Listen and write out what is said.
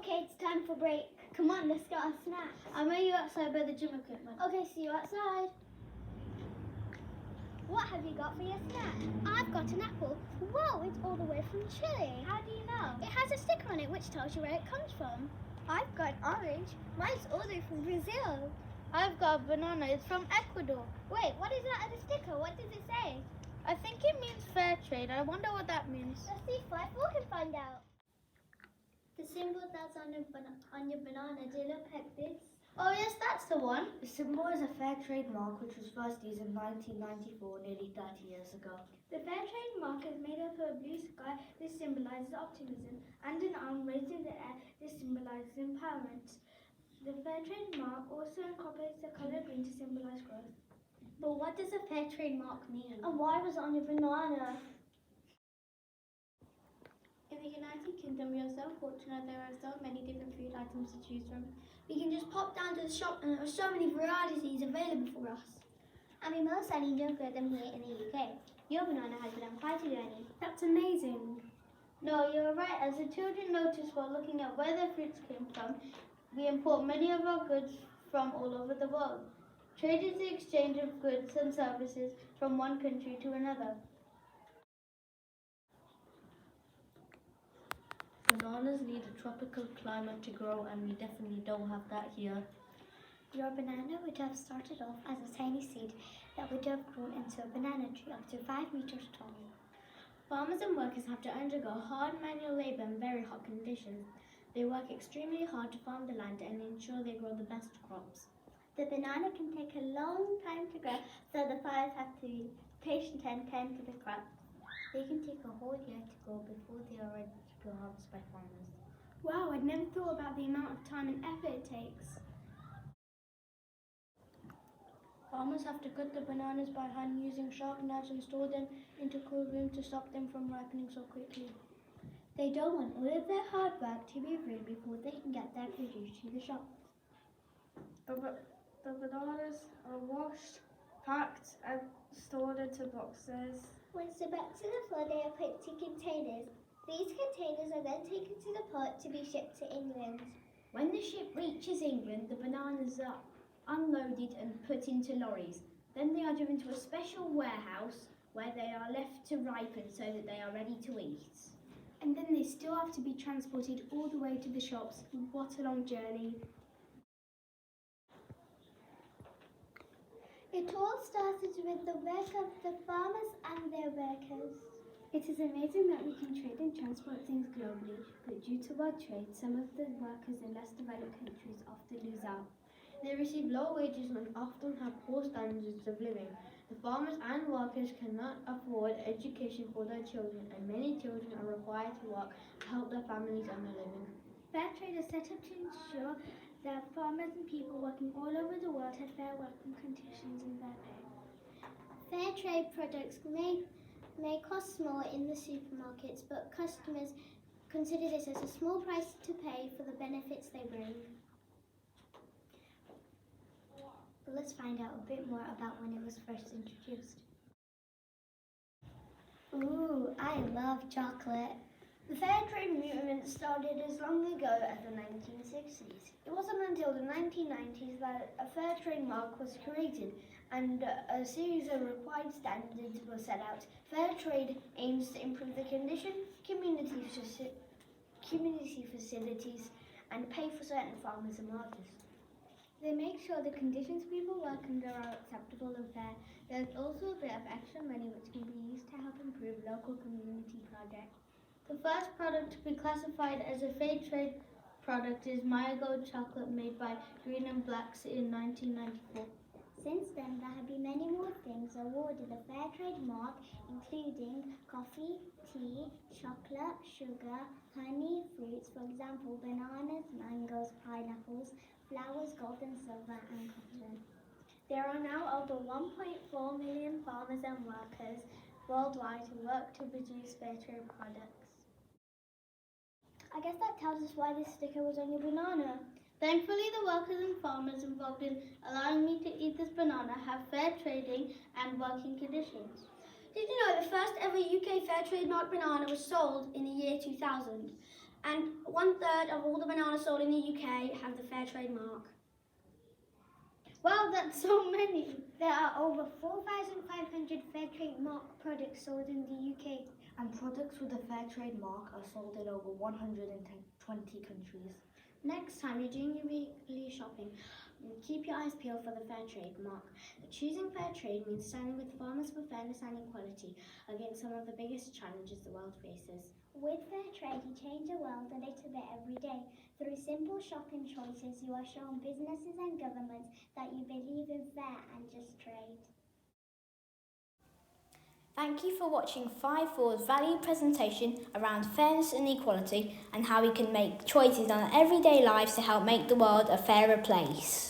Okay, it's time for break. Come on, let's get our snacks. I'll meet you outside by the gym equipment. Okay, see you outside. What have you got for your snack? I've got an apple. Whoa, it's all the way from Chile. How do you know? It has a sticker on it which tells you where it comes from. I've got an orange. Mine's all the way from Brazil. I've got a banana. It's from Ecuador. Wait, what is that on the sticker? What does it say? I think it means Fairtrade. I wonder what that means. Let's see if I can find out. The symbol that's on your banana, do you look like this? Oh yes, that's the one. The symbol is a Fairtrade mark which was first used in 1994, nearly 30 years ago. The Fairtrade mark is made up of a blue sky. This symbolizes optimism, and an arm raised in the air. This symbolizes empowerment. The Fairtrade mark also incorporates the color green to symbolize growth. But what does a Fairtrade mark mean? And why was it on your banana? In the United Kingdom, we are so fortunate there are so many different food items to choose from. We can just pop down to the shop and there are so many varieties available for us. And we most certainly don't get them here in the UK. Your banana has been on quite a journey. That's amazing. No, you're right. As the children noticed while looking at where their fruits came from, we import many of our goods from all over the world. Trade is the exchange of goods and services from one country to another. Bananas need a tropical climate to grow, and we definitely don't have that here. Your banana would have started off as a tiny seed that would have grown into a banana tree up to 5 meters tall. Farmers and workers have to undergo hard manual labor in very hot conditions. They work extremely hard to farm the land and ensure they grow the best crops. The banana can take a long time to grow, so the farmers have to be patient and tend to the crops. They can take a whole year to grow before they are ready to be harvested by farmers. Wow, I'd never thought about the amount of time and effort it takes. Farmers have to cut the bananas by hand using sharp knives and store them into cool rooms to stop them from ripening so quickly. They don't want all of their hard work to be ruined before they can get their produce to the shop. The bananas are washed, packed and stored into boxes. Once the bags are full, they are put into containers. These containers are then taken to the port to be shipped to England. When the ship reaches England, the bananas are unloaded and put into lorries. Then they are driven to a special warehouse where they are left to ripen so that they are ready to eat. And then they still have to be transported all the way to the shops. What a long journey. It all started with the work of the farmers and their workers. It is amazing that we can trade and transport things globally, but due to our trade, some of the workers in less developed countries often lose out. They receive low wages and often have poor standards of living. The farmers and workers cannot afford education for their children, and many children are required to work to help their families earn a living. Fairtrade is set up to ensure that farmers and people working all over the world have fair working conditions and fair pay. Fairtrade products may cost more in the supermarkets, but customers consider this as a small price to pay for the benefits they bring. But let's find out a bit more about when it was first introduced. Ooh, I love chocolate. The Fairtrade movement started as long ago as the 1960s. It wasn't until the 1990s that a Fairtrade mark was created and a series of required standards were set out. Fairtrade aims to improve the condition, community facilities, and pay for certain farmers and workers. They make sure the conditions people work under are acceptable and fair. There's also a bit of extra money which can be used to help improve local community projects. The first product to be classified as a Fairtrade product is Marigold chocolate made by Green and Blacks in 1994. Since then, there have been many more things awarded the Fairtrade mark, including coffee, tea, chocolate, sugar, honey, fruits, for example, bananas, mangoes, pineapples, flowers, gold and silver, and cotton. There are now over 1.4 million farmers and workers worldwide who work to produce Fairtrade products. I guess that tells us why this sticker was on your banana. Thankfully, the workers and farmers involved in allowing me to eat this banana have fair trading and working conditions. Did you know the first ever UK Fairtrade marked banana was sold in the year 2000? And 1/3 of all the bananas sold in the UK have the Fairtrade mark. Wow, that's so many. There are over 4,500 Fairtrade mark products sold in the UK. And products with the Fairtrade mark are sold in over 120 countries. Next time you're doing your weekly shopping, keep your eyes peeled for the Fairtrade mark. Choosing Fairtrade means standing with farmers for fairness and equality against some of the biggest challenges the world faces. With Fairtrade, you change the world a little bit every day. Through simple shopping choices, you are showing businesses and governments that you believe in fair and just trade. Thank you for watching 5-4's value presentation around fairness and equality and how we can make choices in our everyday lives to help make the world a fairer place.